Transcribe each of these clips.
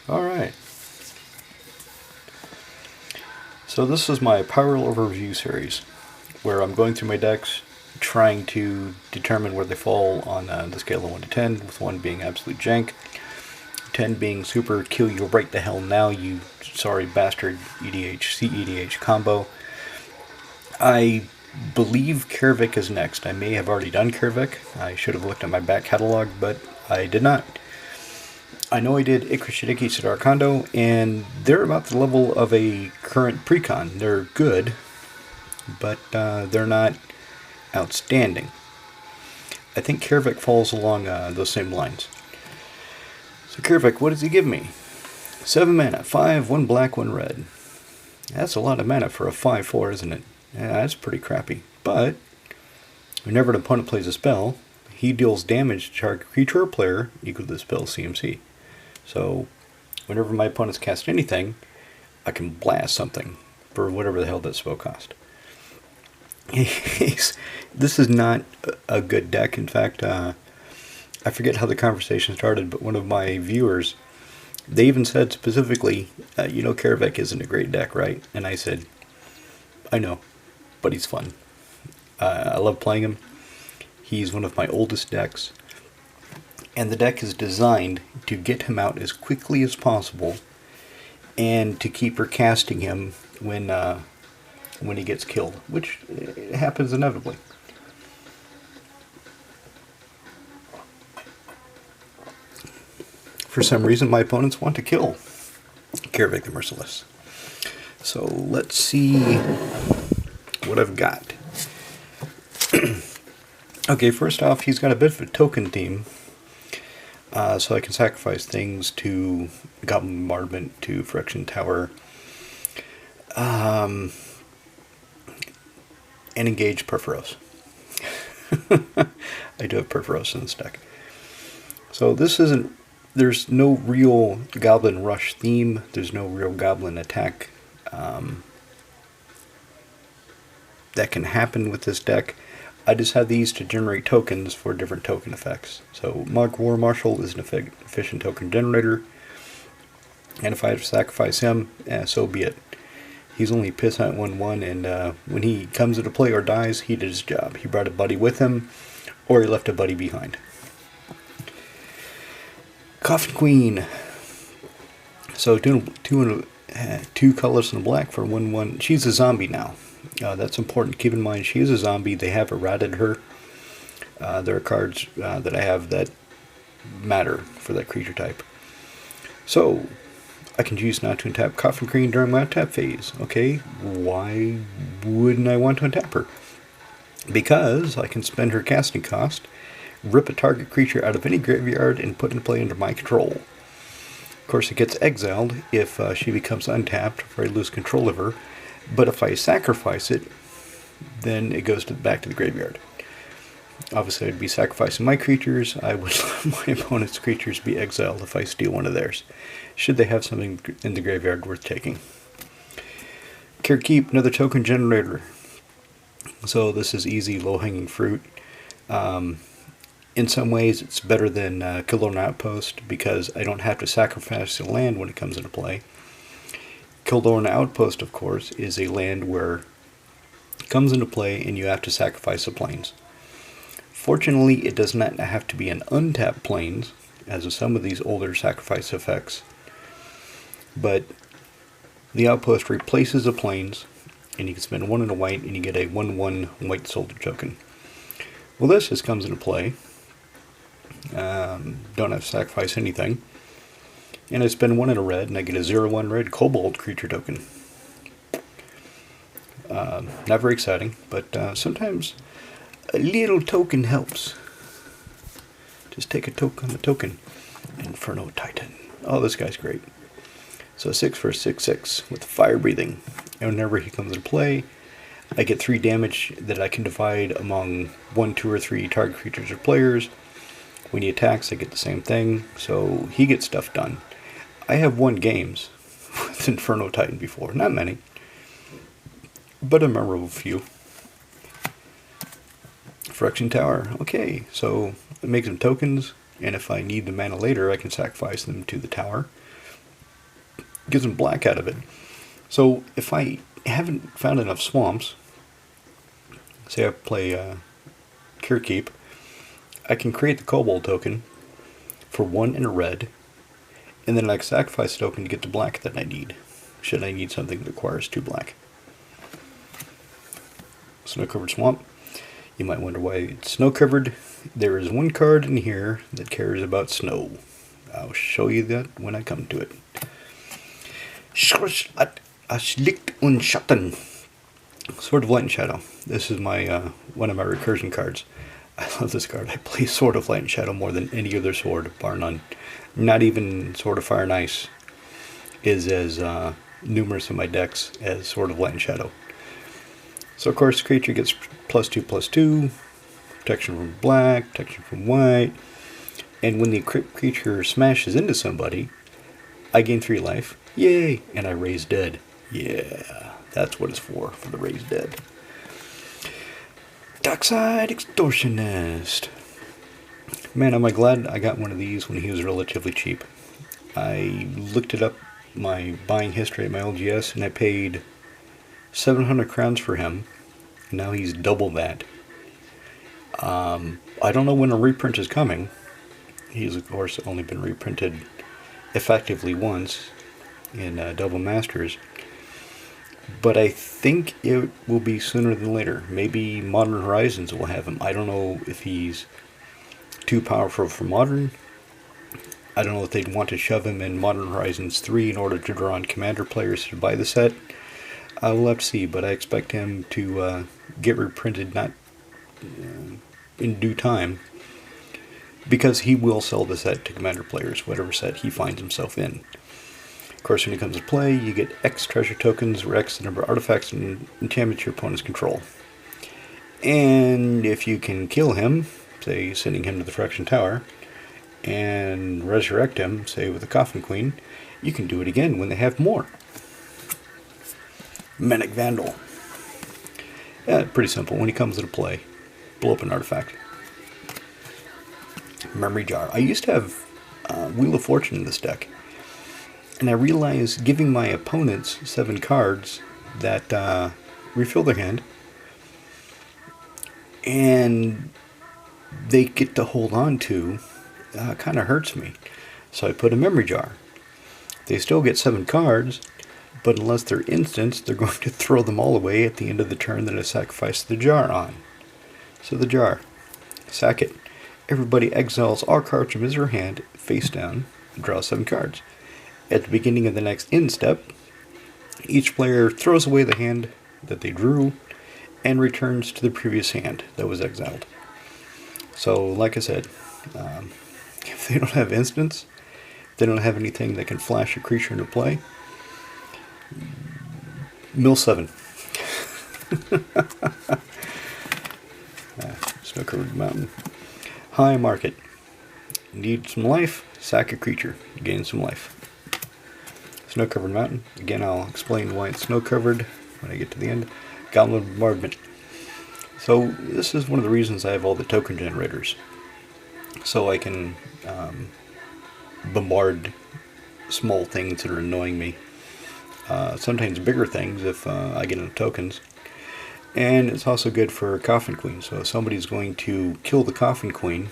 Alright. So this is my Power Overview series, where I'm going through my decks, trying to determine where they fall on the scale of 1 to 10, with 1 being absolute jank, 10 being super kill you right the hell now, you sorry bastard EDH, CEDH combo. I believe Kaervek is next. I may have already done Kaervek. I should have looked at my back catalog, but I did not. I know I did Ikra Sidar Kondo, and they're about the level of a current precon. They're good, but they're not outstanding. I think Kaervek falls along those same lines. So Kaervek, what does he give me? 7 mana, 5, 1 black, 1 red. That's a lot of mana for a 5/4, isn't it? Yeah, that's pretty crappy. But whenever an opponent plays a spell, he deals damage to target creature or player equal to the spell's CMC. So whenever my opponents cast anything, I can blast something for whatever the hell that spell cost. This is not a good deck. In fact, I forget how the conversation started, but one of my viewers, they even said specifically, you know, Kaervek isn't a great deck, right? And I said, I know, but he's fun. I love playing him. He's one of my oldest decks. And the deck is designed to get him out as quickly as possible and to keep recasting him when he gets killed, which happens inevitably. For some reason, my opponents want to kill Karevek the Merciless. So let's see what I've got. Okay, first off, he's got a bit of a token theme. So I can sacrifice things to Goblin Bombardment, to Phyrexian Tower, and engage Purphoros. I do have Purphoros in this deck. So this isn't, there's no real Goblin Rush theme, there's no real Goblin attack that can happen with this deck. I just have these to generate tokens for different token effects. So Monk War Marshal is an efficient token generator, and if I have to sacrifice him, so be it. He's only piss at 1/1, and when he comes into play or dies, he did his job. He brought a buddy with him, or he left a buddy behind. Coffin Queen. So two colors and a black for 1/1. She's a zombie now. That's important. Keep in mind, she is a zombie. They have errated her. There are cards that I have that matter for that creature type. So, I can choose not to untap Coffin Queen during my untap phase. Okay, why wouldn't I want to untap her? Because I can spend her casting cost, rip a target creature out of any graveyard, and put it in play under my control. Of course, it gets exiled if she becomes untapped, or I lose control of her. But if I sacrifice it, then it goes back to the graveyard. Obviously, I'd be sacrificing my creatures. I would let my opponent's creatures be exiled if I steal one of theirs, should they have something in the graveyard worth taking. Keep, another token generator. So this is easy, low-hanging fruit. In some ways, it's better than Kildorn Outpost, because I don't have to sacrifice a land when it comes into play. Kildorn Outpost, of course, is a land where it comes into play and you have to sacrifice the plains. Fortunately, it does not have to be an untapped plains, as with some of these older sacrifice effects. But the Outpost replaces the plains, and you can spend 1 and a white, and you get a 1/1 white soldier token. Well, this just comes into play. Don't have to sacrifice anything. And I spend 1 and a red, and I get a 0/1 red kobold creature token. Not very exciting, but sometimes a little token helps. Just take a token on the token. Inferno Titan. Oh, this guy's great. So 6 for 6/6 with fire breathing. And whenever he comes into play, I get 3 damage that I can divide among 1, 2, or 3 target creatures or players. When he attacks, I get the same thing, so he gets stuff done. I have won games with Inferno Titan before. Not many, but a memorable few. Phyrexian Tower. Okay, so it makes them tokens, and if I need the mana later, I can sacrifice them to the tower. gives them black out of it. So if I haven't found enough swamps, say I play Keep, I can create the Kobold token for 1 and a red, and then I can sacrifice a token to get the black that I need, should I need something that requires 2 black. Snow-covered swamp. You might wonder why it's snow-covered. There is 1 card in here that cares about snow. I'll show you that when I come to it. Schlicht und Schatten. Sword of Light and Shadow. This is my one of my recursion cards. I love this card. I play Sword of Light and Shadow more than any other sword, bar none. Not even Sword of Fire and Ice is as numerous in my decks as Sword of Light and Shadow. So of course the creature gets +2/+2, protection from black, protection from white, and when the creature smashes into somebody, I gain 3 life. Yay! And I raise dead. Yeah, that's what it's for the raise dead. Dockside Extortionist. Man, am I glad I got one of these when he was relatively cheap. I looked it up, my buying history at my LGS, and I paid 700 crowns for him. Now he's double that. I don't know when a reprint is coming. He's, of course, only been reprinted effectively once in Double Masters. But I think it will be sooner than later. Maybe Modern Horizons will have him. I don't know if he's too powerful for Modern. I don't know if they'd want to shove him in Modern Horizons 3 in order to draw on Commander players to buy the set. I will have to see, but I expect him to get reprinted not in due time, because he will sell the set to Commander players, whatever set he finds himself in. Of course, when he comes to play, you get X treasure tokens, or X the number of artifacts and enchantments your opponents control. And if you can kill him, say sending him to the Fraction Tower, and resurrect him, say with the Coffin Queen, you can do it again when they have more. Manic Vandal. Yeah, pretty simple. When he comes into play, blow up an artifact. Memory Jar. I used to have Wheel of Fortune in this deck, and I realized giving my opponents 7 cards that refill their hand, and they get to hold on to, kind of hurts me. So I put a Memory Jar. They still get 7 cards, but unless they're instants, they're going to throw them all away at the end of the turn that I sacrificed the jar on. So the jar. Sack it. Everybody exiles all cards from his or her hand, face down, and draws 7 cards. At the beginning of the next end step, each player throws away the hand that they drew and returns to the previous hand that was exiled. So, like I said, if they don't have instants, they don't have anything that can flash a creature into play, mill 7. Snow-covered mountain. High market. Need some life, sack a creature, gain some life. Snow-covered mountain. Again, I'll explain why it's snow-covered when I get to the end. Goblin bombardment. So this is one of the reasons I have all the token generators. So I can bombard small things that are annoying me. Sometimes bigger things if I get enough tokens. And it's also good for Coffin Queen. So if somebody's going to kill the Coffin Queen,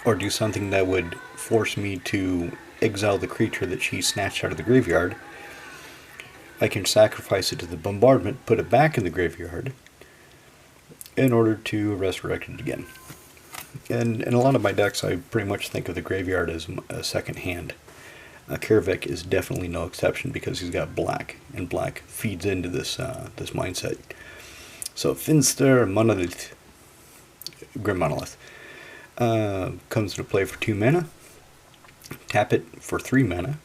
or do something that would force me to exile the creature that she snatched out of the graveyard, I can sacrifice it to the bombardment, put it back in the graveyard, in order to resurrect it again. And in a lot of my decks, I pretty much think of the graveyard as a second hand. Kaervek is definitely no exception because he's got black, and black feeds into this this mindset. So Finster Monolith, Grim Monolith, comes into play for 2 mana. Tap it for 3 mana,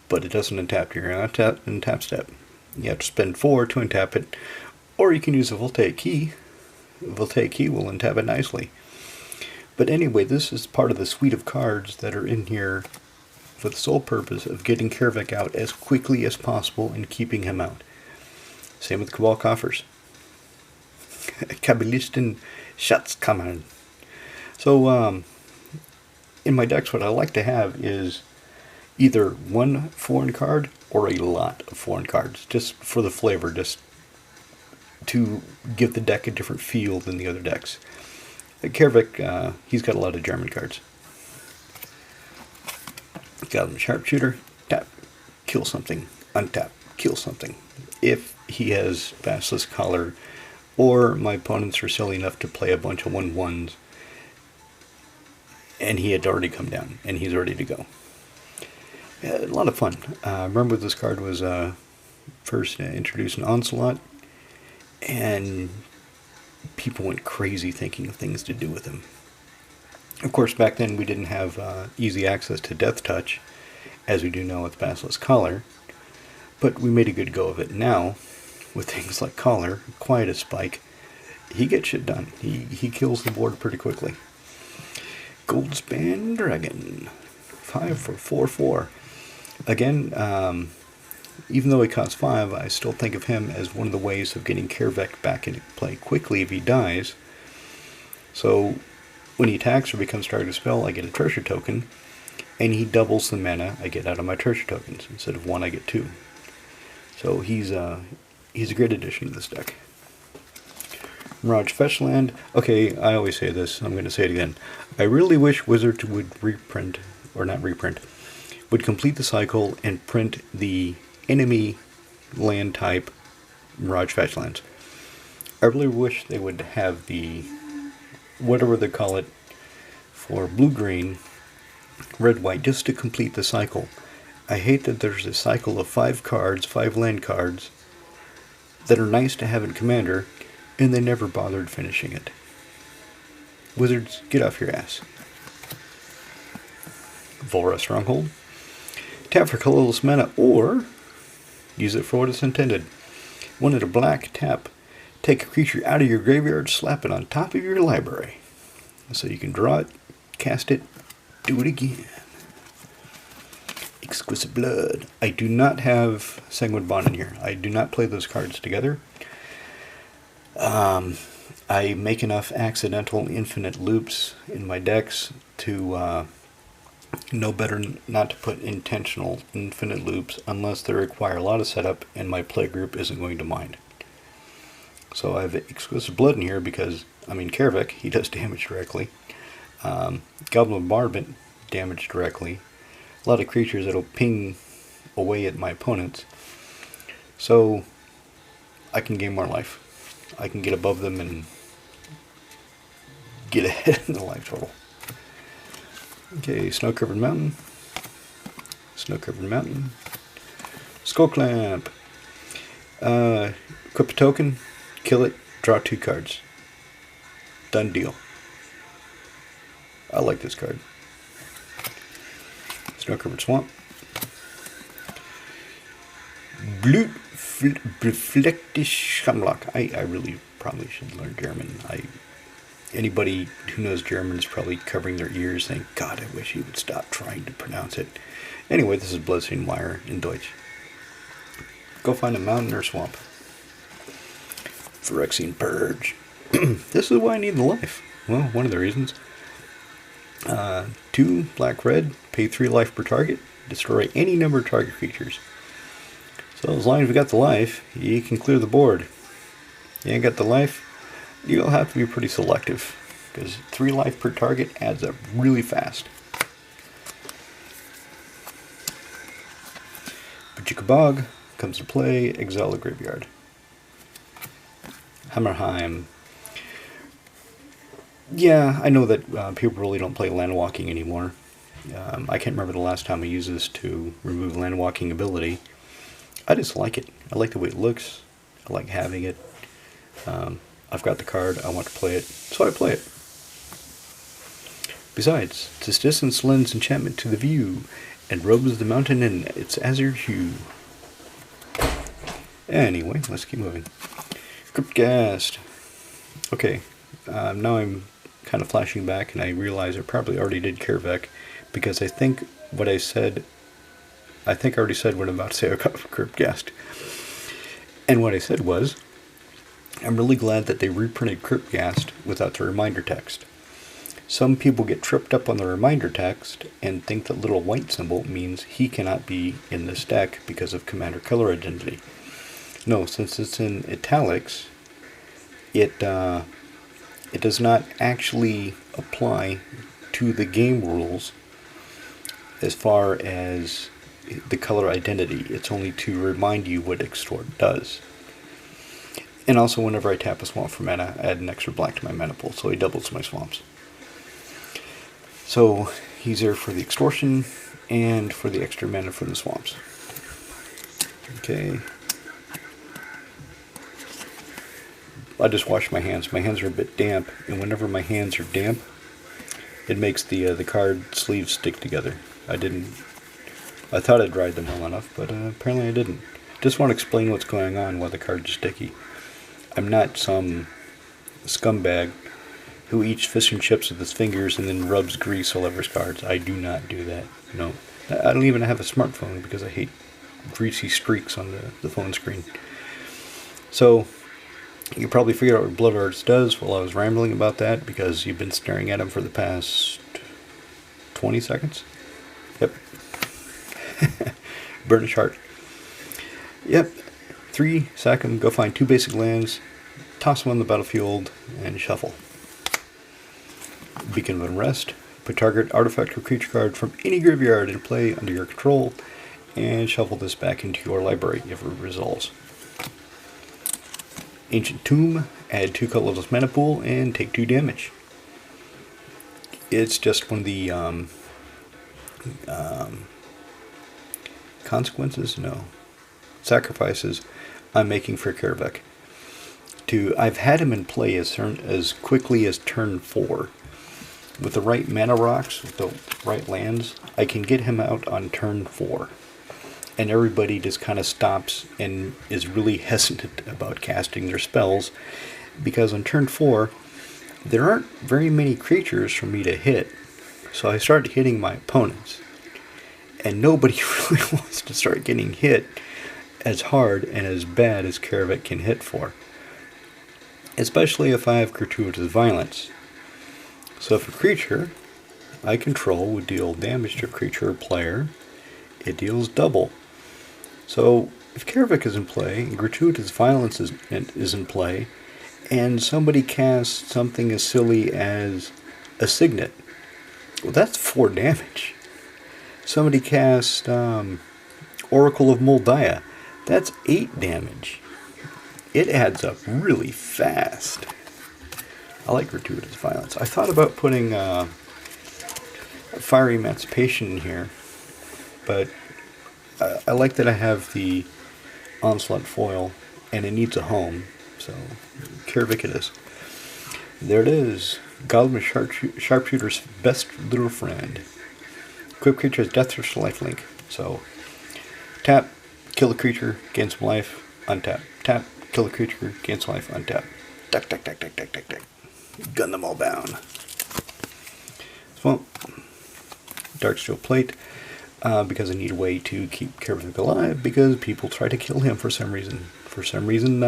but it doesn't untap your untap step. You have to spend 4 to untap it, or you can use a Voltaic Key. The Voltaic Key will untap it nicely. But anyway, this is part of the suite of cards that are in here for the sole purpose of getting Kaervek out as quickly as possible and keeping him out. Same with Cabal Coffers. Kabbalisten Schatzkammern. So, in my decks, what I like to have is either one foreign card or a lot of foreign cards, just for the flavor, just to give the deck a different feel than the other decks. Kaervek, he's got a lot of German cards. Got him a sharpshooter, tap, kill something, untap, kill something. If he has Basilisk Collar, or my opponents are silly enough to play a bunch of 1/1s, and he had already come down, and he's ready to go. A lot of fun. Remember this card was first introduced in Onslaught, and people went crazy thinking of things to do with him. Of course, back then we didn't have easy access to Death Touch, as we do now with Basilisk Collar, but we made a good go of it. Now, with things like Collar, Quiet as Spike, he gets shit done. He kills the board pretty quickly. Goldspan Dragon, 5 for 4/4. Again, even though he costs 5, I still think of him as one of the ways of getting Kaervek back into play quickly if he dies. So when he attacks or becomes target spell, I get a treasure token, and he doubles the mana I get out of my treasure tokens. Instead of 1, I get 2. So he's a great addition to this deck. Mirage Fetchland. Okay, I always say this. I'm going to say it again. I really wish Wizards would reprint, or not reprint, would complete the cycle and print the enemy land type Mirage Fetchlands. I really wish they would have the, whatever they call it, for blue-green, red-white, just to complete the cycle. I hate that there's a cycle of 5 cards, 5 land cards, that are nice to have in Commander, and they never bothered finishing it. Wizards, get off your ass. Volra Stronghold. Tap for colorless mana, or use it for what it's intended. One at a black, tap. Take a creature out of your graveyard, slap it on top of your library. So you can draw it, cast it, do it again. Exquisite Blood. I do not have Sanguine Bond in here. I do not play those cards together. I make enough accidental infinite loops in my decks to know better not to put intentional infinite loops unless they require a lot of setup and my play group isn't going to mind. So I have Exquisite Blood in here because, I mean, Kaervek, he does damage directly. Goblin Barbant, damage directly. A lot of creatures that'll ping away at my opponents. So I can gain more life. I can get above them and get ahead in the life total. Okay, Snow-Covered Mountain. Snow-Covered Mountain. Skull Clamp. Equip a token, kill it, draw 2 cards. Done deal. I like this card. Snow-Covered Swamp. Beflecktes Schamlock. I really probably should learn German. Anybody who knows German is probably covering their ears saying, God, I wish he would stop trying to pronounce it. Anyway, this is Bloodstained Wire in Deutsch. Go find a mountain or swamp. Phyrexian Purge. This is why I need the life. Well, one of the reasons. 2 black-red, pay 3 life per target, destroy any number of target creatures. So as long as we got the life, you can clear the board. You ain't got the life, you'll have to be pretty selective, because 3 life per target adds up really fast. Bajikabog comes to play, exile the graveyard. Hammerheim. Yeah, I know that people really don't play landwalking anymore. I can't remember the last time I used this to remove landwalking ability. I just like it. I like the way it looks. I like having it. I've got the card. I want to play it, so I play it. Besides, this distance lends enchantment to the view and robes the mountain in its azure hue. Anyway, let's keep moving. Cryptghast. Okay, now I'm kind of flashing back and I realize I probably already did Kaervek because I think what I said, I already said what I'm about to say about Cryptghast. And what I said was, I'm really glad that they reprinted Cryptghast without the reminder text. Some people get tripped up on the reminder text and think that little white symbol means he cannot be in this deck because of commander color identity. No, since it's in italics, it does not actually apply to the game rules as far as the color identity. It's only to remind you what Extort does. And also, whenever I tap a swamp for mana, I add an extra black to my mana pool, so he doubles my swamps. So he's there for the extortion and for the extra mana for the swamps. Okay. I just washed my hands. My hands are a bit damp, and whenever my hands are damp, it makes the card sleeves stick together. I thought I dried them well enough, but apparently I didn't. Just want to explain what's going on while the cards are sticky. I'm not some scumbag who eats fish and chips with his fingers and then rubs grease all over his cards. I do not do that. No. I don't even have a smartphone because I hate greasy streaks on the phone screen. So, you can probably figure out what Blood Arts does while I was rambling about that, because you've been staring at him for the past 20 seconds. Yep. Burnish Heart. Yep. 3, sack him, go find 2 basic lands, toss them on the battlefield, and shuffle. Beacon of Unrest. Put target artifact or creature card from any graveyard in play under your control, and shuffle this back into your library if it resolves. Ancient Tomb. Add 2 colorless mana pool and take 2 damage. It's just one of the consequences? No. Sacrifices I'm making for Kaervek. I've had him in play as quickly as turn 4. With the right mana rocks, with the right lands, I can get him out on turn 4. And everybody just kind of stops and is really hesitant about casting their spells, because on turn 4, there aren't very many creatures for me to hit. So I start hitting my opponents. And nobody really wants to start getting hit as hard and as bad as Kaervek can hit for. Especially if I have Gratuitous Violence. So if a creature I control would deal damage to a creature or player, it deals double. So if Kaervek is in play, and Gratuitous Violence is in play, and somebody casts something as silly as a Signet, well, that's 4 damage. Somebody casts Oracle of Moldiah, that's 8 damage. It adds up really fast. I like Gratuitous Violence. I thought about putting Fiery Emancipation in here, but I like that I have the Onslaught foil, and it needs a home, so Kaervek it is. There it is. Goblin Sharpshooter's best little friend. Equip creature has Death Touch lifelink. So, tap, kill a creature, gain some life, untap. Tap, kill a creature, gain some life, untap. Duck, duck, duck, duck, duck, duck, duck. Gun them all down. Swamp. Darksteel Plate. Because I need a way to keep Kaervek alive, because people try to kill him for some reason. For some reason,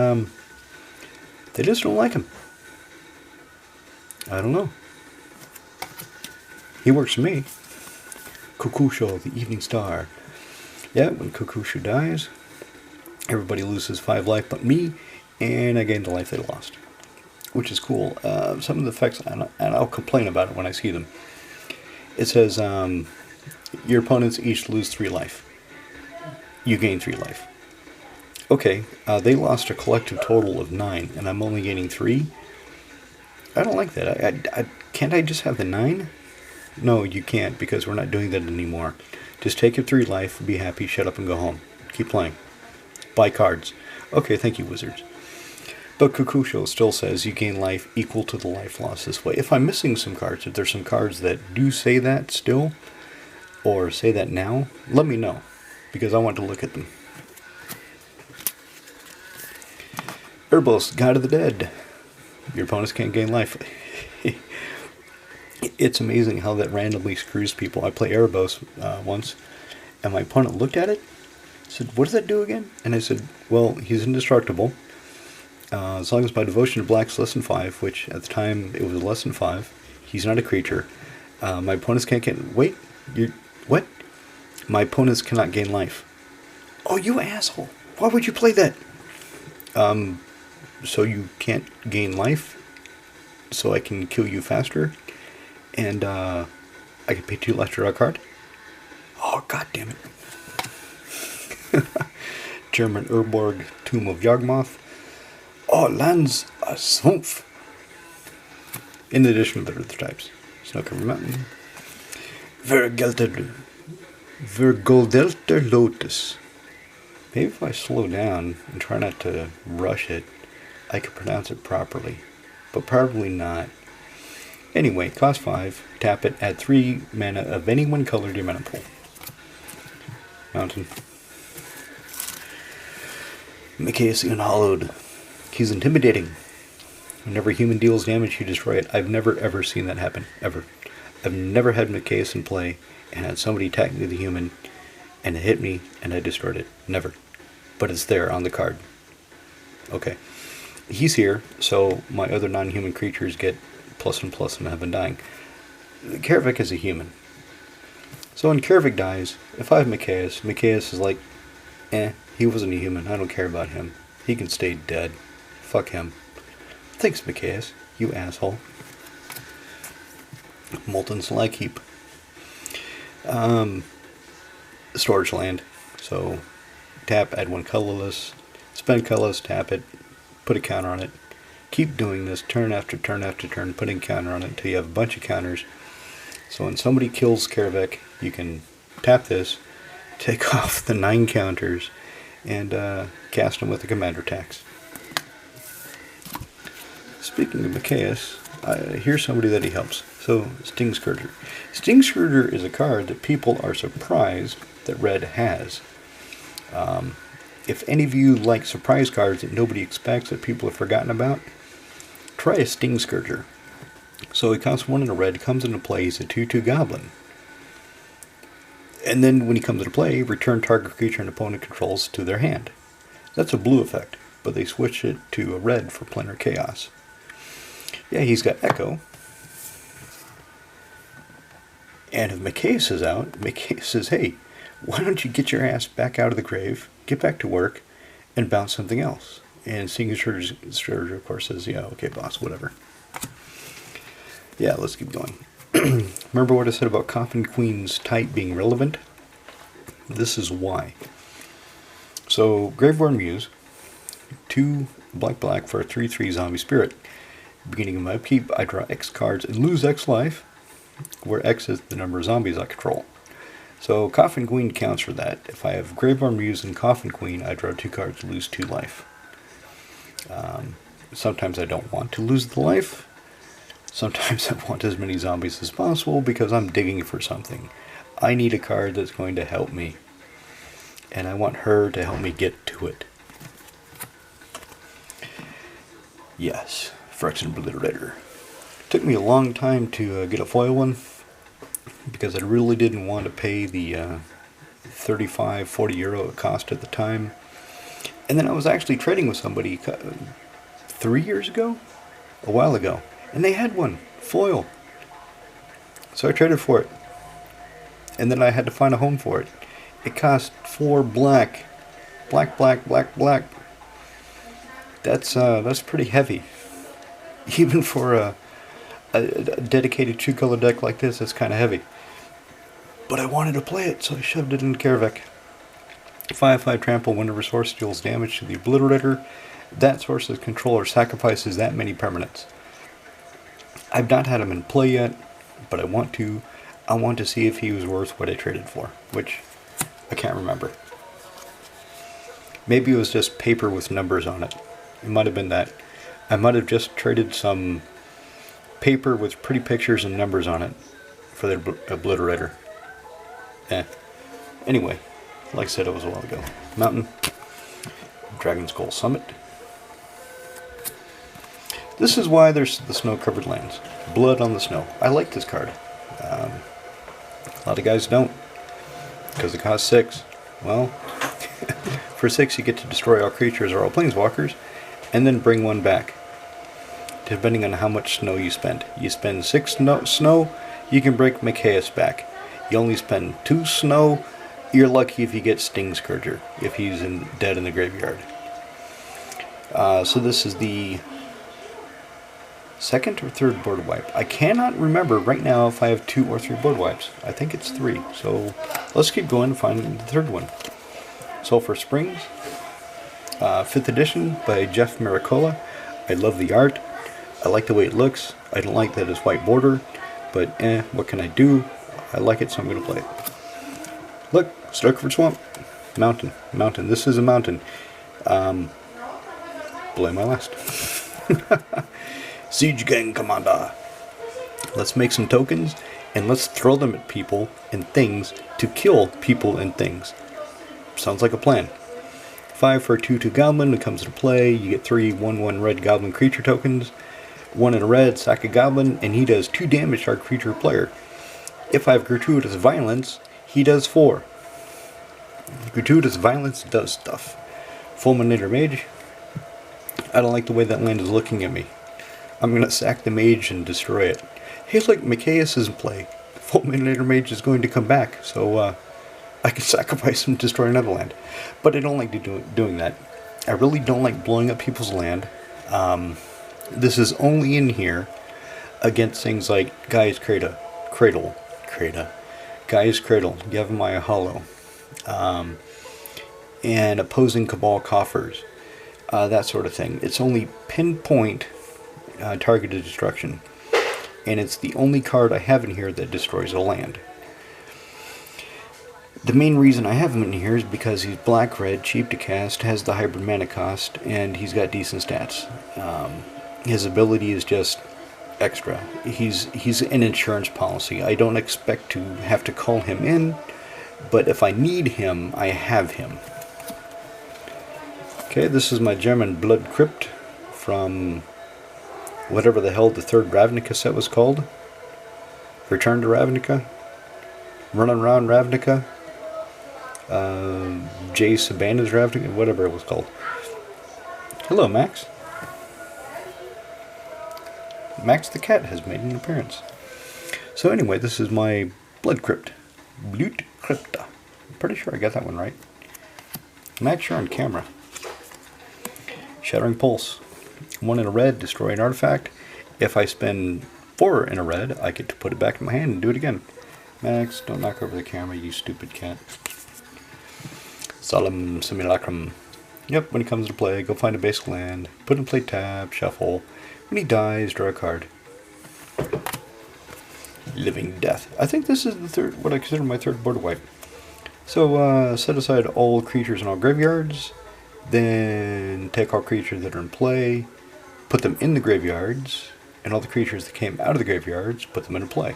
they just don't like him. I don't know. He works for me. Kokusho, the Evening Star. Yeah, when Kokusho dies, everybody loses 5 life but me, and I gain the life they lost. Which is cool. Some of the effects, and I'll complain about it when I see them. It says, your opponents each lose 3 life. You gain 3 life. Okay, they lost a collective total of 9, and I'm only gaining 3? I don't like that. Can't I just have the 9? No, you can't, because we're not doing that anymore. Just take your 3 life, be happy, shut up, and go home. Keep playing. Buy cards. Okay, thank you, Wizards. But Kokusho still says you gain life equal to the life lost this way. If I'm missing some cards, if there's some cards that do say that still, or say that now, let me know, because I want to look at them. Erebos, God of the Dead. Your opponents can't gain life. It's amazing how that randomly screws people. I play Erebos once, and my opponent looked at it, said, what does that do again? And I said, well, he's indestructible. As long as my devotion to black's less than 5, which at the time it was less than 5, He's not a creature. My opponents can't get... Wait, you... What? My opponents cannot gain life. Oh, you asshole. Why would you play that? So you can't gain life? So I can kill you faster? And, I can pay 2 life to draw a card? Oh, god damn it. German Urborg, Tomb of Yawgmoth. Oh, lands a Sumpf. In addition to the other types. Snow-covered Mountain. Vergelter Lotus. Maybe if I slow down and try not to rush it, I could pronounce it properly. But probably not. Anyway, cost 5. Tap it. Add 3 mana of any one color to your mana pool. Mountain. Micaeus the Unhallowed. He's intimidating. Whenever a human deals damage, you destroy it. I've never ever seen that happen. Ever. I've never had Micaeus in play and had somebody attack me, the human, and it hit me and I destroyed it. Never. But it's there on the card. Okay. He's here, so my other non-human creatures get plus and have undying. Kaervek is a human. So when Kaervek dies, if I have Micaeus, Micaeus is like, he wasn't a human. I don't care about him. He can stay dead. Fuck him. Thanks, Micaeus, you asshole. Molten Slag Heap. Storage land. So, tap, add 1 colorless. Spend colorless, tap it. Put a counter on it. Keep doing this turn after turn after turn, putting a counter on it until you have a bunch of counters. So when somebody kills Kaervek, you can tap this, take off the 9 counters, and cast them with the commander tax. Speaking of Micaeus, here's somebody that he helps. So, Sting Scourger. Sting Scourger is a card that people are surprised that Red has. If any of you like surprise cards that nobody expects, that people have forgotten about, try a Sting Scourger. So he costs 1 in a red, comes into play, he's a 2/2 goblin. And then when he comes into play, return target creature an opponent controls to their hand. That's a blue effect, but they switch it to a red for Planar Chaos. Yeah, he's got Echo. And if Micaeus is out, Micaeus says, hey, why don't you get your ass back out of the grave, get back to work, and bounce something else? And Sting Scourger, of course, says, yeah, okay, boss, whatever. Yeah, let's keep going. Remember what I said about Coffin Queen's type being relevant? This is why. So, Graveborn Muse, 2 black for a 3/3 zombie spirit. Beginning of my upkeep, I draw X cards and lose X life, where X is the number of zombies I control. So Coffin Queen counts for that. If I have Graveborn Muse and Coffin Queen, I draw 2 cards and lose 2 life. Sometimes I don't want to lose the life. Sometimes I want as many zombies as possible because I'm digging for something. I need a card that's going to help me. And I want her to help me get to it. Yes, Phyrexian Obliterator. Took me a long time to get a foil one, because I really didn't want to pay the 35-40 euro it cost at the time. And then I was actually trading with somebody 3 years ago? A while ago. And they had one, foil. So I traded for it. And then I had to find a home for it. It cost 4 black. Black. That's pretty heavy. Even for a dedicated 2-color deck like this, it's kind of heavy. But I wanted to play it, so I shoved it into Kaervek. 5/5 trample whenever source deals damage to the Obliterator. That source's controller sacrifices that many permanents. I've not had him in play yet, but I want to. I want to see if he was worth what I traded for, which I can't remember. Maybe it was just paper with numbers on it. It might have been that. I might have just traded some paper with pretty pictures and numbers on it for the Obliterator. Anyway, like I said, it was a while ago. Mountain, Dragon Skull Summit. This is why there's the snow-covered lands. Blood on the Snow. I like this card. A lot of guys don't, because it costs 6. Well, for 6 you get to destroy all creatures or all planeswalkers, and then bring 1 back. depending on how much snow you spend. You spend 6 snow, you can break Micaeus back. You only spend 2 snow, you're lucky if you get Sting Scourger, if he's dead in the graveyard. So this is the second or third board wipe. I cannot remember right now if I have 2 or 3 board wipes. I think it's 3. So let's keep going and find the third one. Sulphur Springs, 5th edition by Jeff Maricola. I love the art. I like the way it looks. I don't like that it's white border, but what can I do? I like it, so I'm going to play it. Look, Starkford Swamp. Mountain. Mountain. This is a mountain. Blame my last. Siege Gang Commander. Let's make some tokens, and let's throw them at people and things to kill people and things. Sounds like a plan. 5 for a 2/2 goblin. It comes into play. You get 3 1/1 red goblin creature tokens. 1 in a red, sack a goblin, and he does 2 damage to our creature player. If I have gratuitous violence, he does 4. Gratuitous violence does stuff. Fulminator Mage. I don't like the way that land is looking at me. I'm going to sack the mage and destroy it. Hey, look, Micaeus is in play. Fulminator Mage is going to come back, so I can sacrifice him to destroy another land. But I don't like doing that. I really don't like blowing up people's land. This is only in here against things like Gaea's Cradle, Gaea's Cradle, Yavimaya Hollow, and opposing Cabal Coffers, that sort of thing. It's only pinpoint targeted destruction, and it's the only card I have in here that destroys a land. The main reason I have him in here is because he's black-red, cheap to cast, has the hybrid mana cost, and he's got decent stats. His ability is just extra. He's an insurance policy. I don't expect to have to call him in, but if I need him, I have him. Okay, this is my German Blood Crypt from whatever the hell the third Ravnica set was called. Return to Ravnica. Run Around Ravnica. Jay Sabana's Ravnica, whatever it was called. Hello, Max. Max the cat has made an appearance. So anyway, this is my Blood Crypt. Blut Crypta. I'm pretty sure I got that one right. Max, you're on camera. Shattering Pulse. 1 in a red, destroy an artifact. If I spend 4 in a red, I get to put it back in my hand and do it again. Max, don't knock over the camera, you stupid cat. Solemn Simulacrum. Yep, when he comes to play, go find a basic land, put in play tab, shuffle. When he dies, draw a card. Living Death. I think this is the third, what I consider my third board wipe. So set aside all creatures in all graveyards, then take all creatures that are in play, put them in the graveyards, and all the creatures that came out of the graveyards, put them into play.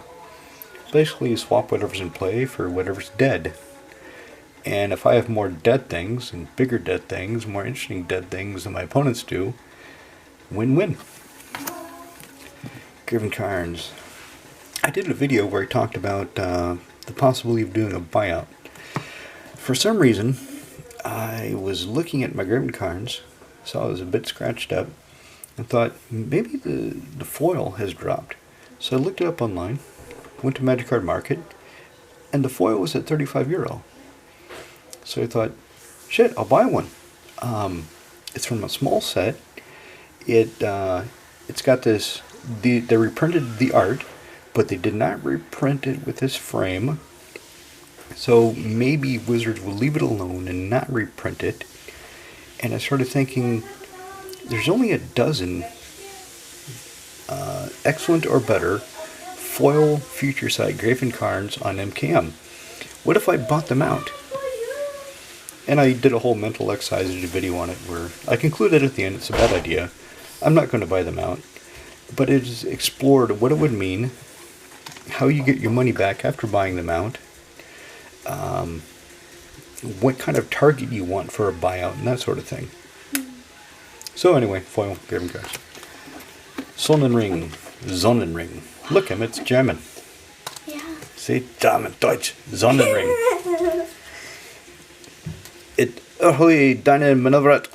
Basically swap whatever's in play for whatever's dead. And if I have more dead things, and bigger dead things, more interesting dead things than my opponents do, win-win. Given Carns. I did a video where I talked about the possibility of doing a buyout. For some reason, I was looking at my Graven Carns, saw it was a bit scratched up, and thought maybe the foil has dropped. So I looked it up online, went to Magic Card Market, and the foil was at €35. So I thought, shit, I'll buy one. It's from a small set. It's got this. They reprinted the art, but they did not reprint it with this frame. So maybe Wizards will leave it alone and not reprint it. And I started thinking, there's only a dozen excellent or better foil future sight Graven Carns on MKM. What if I bought them out? And I did a whole mental exercise, did a video on it where I concluded at the end it's a bad idea. I'm not going to buy them out. But it is explored what it would mean, how you get your money back after buying them out, what kind of target you want for a buyout, and that sort of thing. So anyway, foil, Graven cards. Sonnenring. Look him, it's German. Yeah. See, German, Deutsch, Sonnenring. Deine Manövrat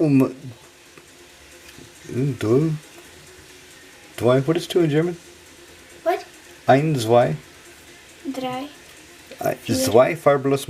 du. Zwei, what is two in German? What? Ein, zwei. Drei. Zwei farblos